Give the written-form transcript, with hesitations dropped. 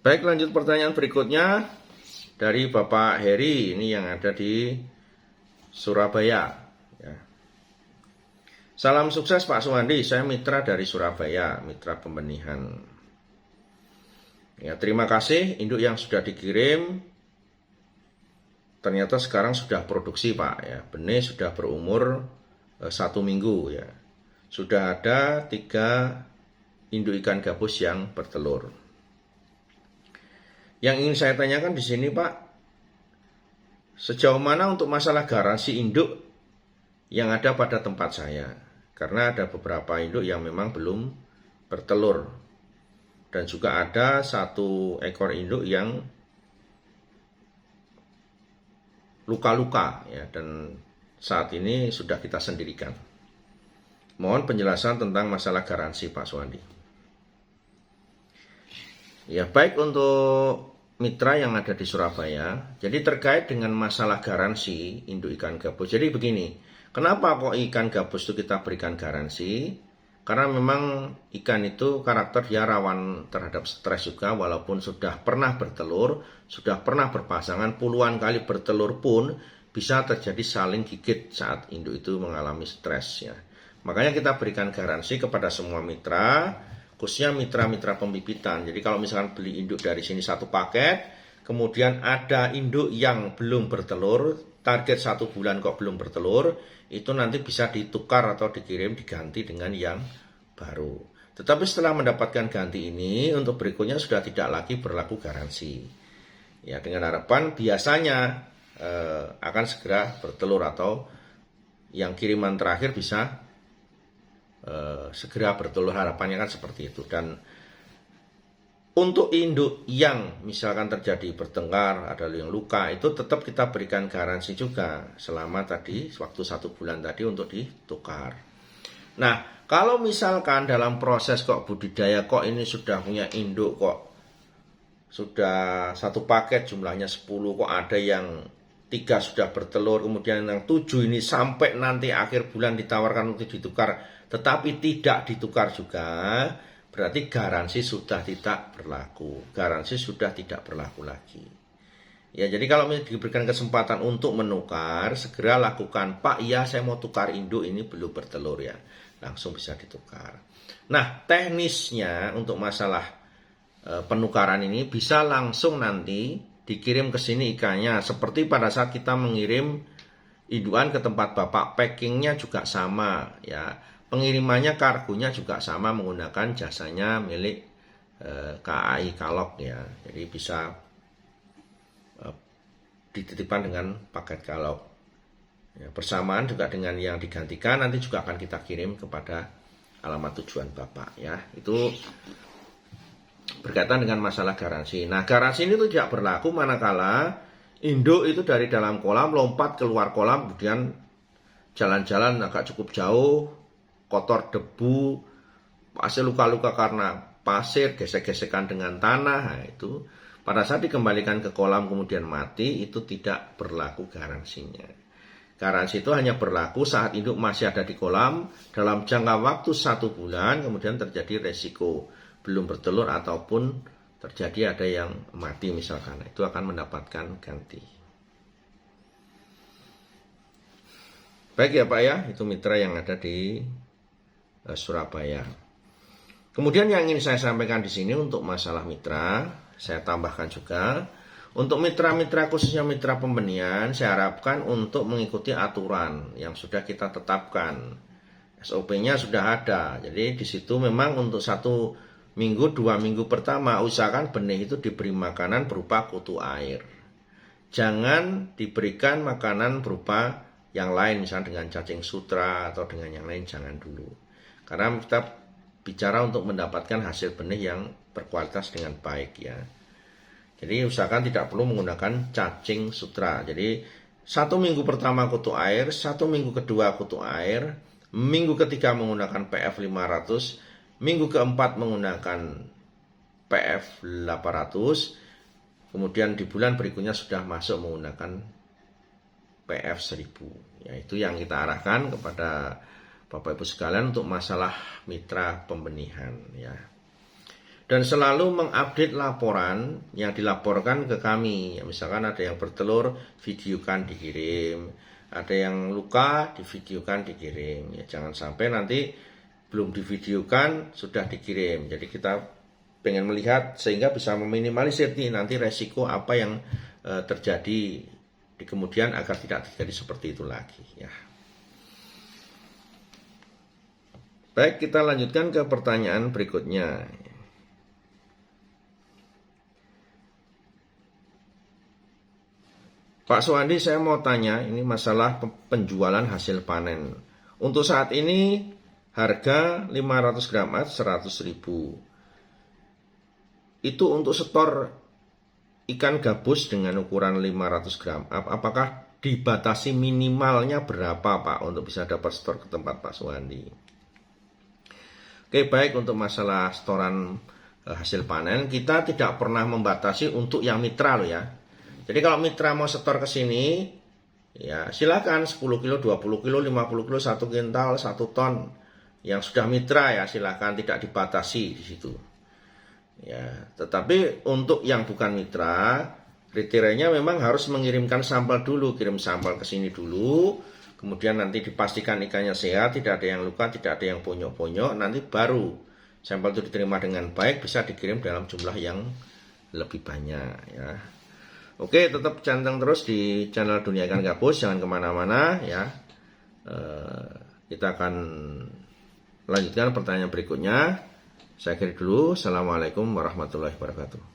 Baik, lanjut pertanyaan berikutnya dari Bapak Heri, ini yang ada di Surabaya. Ya. Salam sukses Pak Suwandi, saya mitra dari Surabaya, mitra pembenihan. Ya, terima kasih induk yang sudah dikirim. Ternyata sekarang sudah produksi Pak. Ya, benih sudah berumur 1 minggu ya. Sudah ada 3 induk ikan gabus yang bertelur. Yang ingin saya tanyakan di sini Pak, sejauh mana untuk masalah garansi induk yang ada pada tempat saya? Karena ada beberapa induk yang memang belum bertelur. Dan juga ada 1 ekor induk yang luka-luka ya, dan saat ini sudah kita sendirikan. Mohon penjelasan tentang masalah garansi Pak Suwandi. Ya, baik untuk mitra yang ada di Surabaya. Jadi terkait dengan masalah garansi induk ikan gabus. Jadi begini, kenapa kok ikan gabus itu kita berikan garansi? Karena memang ikan itu karakter dia rawan terhadap stres juga, walaupun sudah pernah bertelur, sudah pernah berpasangan, puluhan kali bertelur pun bisa terjadi saling gigit saat induk itu mengalami stres ya. Makanya kita berikan garansi kepada semua mitra, khususnya mitra-mitra pembibitan. Jadi kalau misalkan beli induk dari sini 1 paket, kemudian ada induk yang belum bertelur, target 1 bulan kok belum bertelur, itu nanti bisa ditukar atau dikirim diganti dengan yang baru. Tetapi setelah mendapatkan ganti ini, untuk berikutnya sudah tidak lagi berlaku garansi. Ya, dengan harapan biasanya akan segera bertelur atau yang kiriman terakhir bisa segera bertelur, harapannya kan seperti itu. Dan untuk induk yang misalkan terjadi bertengkar, ada yang luka, itu tetap kita berikan garansi juga selama tadi waktu 1 bulan tadi untuk ditukar. Nah, kalau misalkan dalam proses kok budidaya kok ini sudah punya induk kok sudah 1 paket jumlahnya 10, kok ada yang 3 sudah bertelur, kemudian yang 7 ini sampai nanti akhir bulan ditawarkan untuk ditukar, tetapi tidak ditukar juga, berarti garansi sudah tidak berlaku. Garansi sudah tidak berlaku lagi. Ya, jadi kalau diberikan kesempatan untuk menukar, segera lakukan. Pak, iya saya mau tukar induk ini belum bertelur ya. Langsung bisa ditukar. Nah, teknisnya untuk masalah penukaran ini bisa langsung nanti dikirim ke sini ikannya. Seperti pada saat kita mengirim indukan ke tempat Bapak, packingnya juga sama ya. Pengirimannya, kargonya juga sama menggunakan jasanya milik KAI Kalok ya. Jadi bisa dititipkan dengan paket Kalok. Ya, bersamaan juga dengan yang digantikan nanti juga akan kita kirim kepada alamat tujuan Bapak ya. Itu berkaitan dengan masalah garansi. Nah, garansi ini tidak berlaku manakala induk itu dari dalam kolam lompat keluar kolam, kemudian jalan-jalan agak cukup jauh, kotor debu, hasil luka-luka karena pasir, gesek-gesekan dengan tanah, nah itu pada saat dikembalikan ke kolam kemudian mati, itu tidak berlaku garansinya. Garansi itu hanya berlaku saat induk masih ada di kolam dalam jangka waktu 1 bulan, kemudian terjadi resiko belum bertelur ataupun terjadi ada yang mati misalkan, itu akan mendapatkan ganti. Baik ya Pak ya, itu mitra yang ada di Surabaya. Kemudian yang ingin saya sampaikan di sini untuk masalah mitra, saya tambahkan juga untuk mitra-mitra khususnya mitra pembenihan, saya harapkan untuk mengikuti aturan yang sudah kita tetapkan. SOP-nya sudah ada. Jadi di situ memang untuk 1 minggu, 2 minggu pertama usahakan benih itu diberi makanan berupa kutu air. Jangan diberikan makanan berupa yang lain, misalnya dengan cacing sutra atau dengan yang lain, jangan dulu. Karena kita bicara untuk mendapatkan hasil benih yang berkualitas dengan baik ya. Jadi usahakan tidak perlu menggunakan cacing sutra. Jadi 1 minggu pertama kutu air, 1 minggu kedua kutu air, minggu ketiga menggunakan PF 500, minggu keempat menggunakan PF 800, kemudian di bulan berikutnya sudah masuk menggunakan PF 1000. Ya, itu yang kita arahkan kepada Bapak Ibu sekalian untuk masalah mitra pembenihan ya. dan selalu mengupdate laporan yang dilaporkan ke kami. Ya, misalkan ada yang bertelur, videokan dikirim. Ada yang luka, divideokan dikirim. Ya, jangan sampai nanti belum divideokan sudah dikirim. Jadi kita pengen melihat sehingga bisa meminimalisir nanti resiko apa yang terjadi di kemudian agar tidak terjadi seperti itu lagi. Ya. Baik, kita lanjutkan ke pertanyaan berikutnya. Pak Suwandi, saya mau tanya, ini masalah penjualan hasil panen. Untuk saat ini harga 500 gram emas 100.000. Itu untuk setor ikan gabus dengan ukuran 500 gram. Apakah dibatasi minimalnya berapa Pak untuk bisa dapat setor ke tempat Pak Suwandi? Oke, baik, untuk masalah setoran hasil panen, kita tidak pernah membatasi untuk yang mitra loh ya. Jadi kalau mitra mau setor ke sini, ya silakan 10 kilo, 20 kilo, 50 kilo, 1 kintal, 1 ton. Yang sudah mitra ya silakan, tidak dibatasi di situ. Ya, tetapi untuk yang bukan mitra, kriterianya memang harus mengirimkan sampel dulu, kirim sampel ke sini dulu. Kemudian nanti dipastikan ikannya sehat, tidak ada yang luka, tidak ada yang bonyok-bonyok, nanti baru sampel itu diterima dengan baik, bisa dikirim dalam jumlah yang lebih banyak ya. Oke, tetap cantang terus di channel Dunia Ikan Gabus, jangan kemana-mana ya. Kita akan lanjutkan pertanyaan berikutnya. Saya akhiri dulu. Assalamualaikum warahmatullahi wabarakatuh.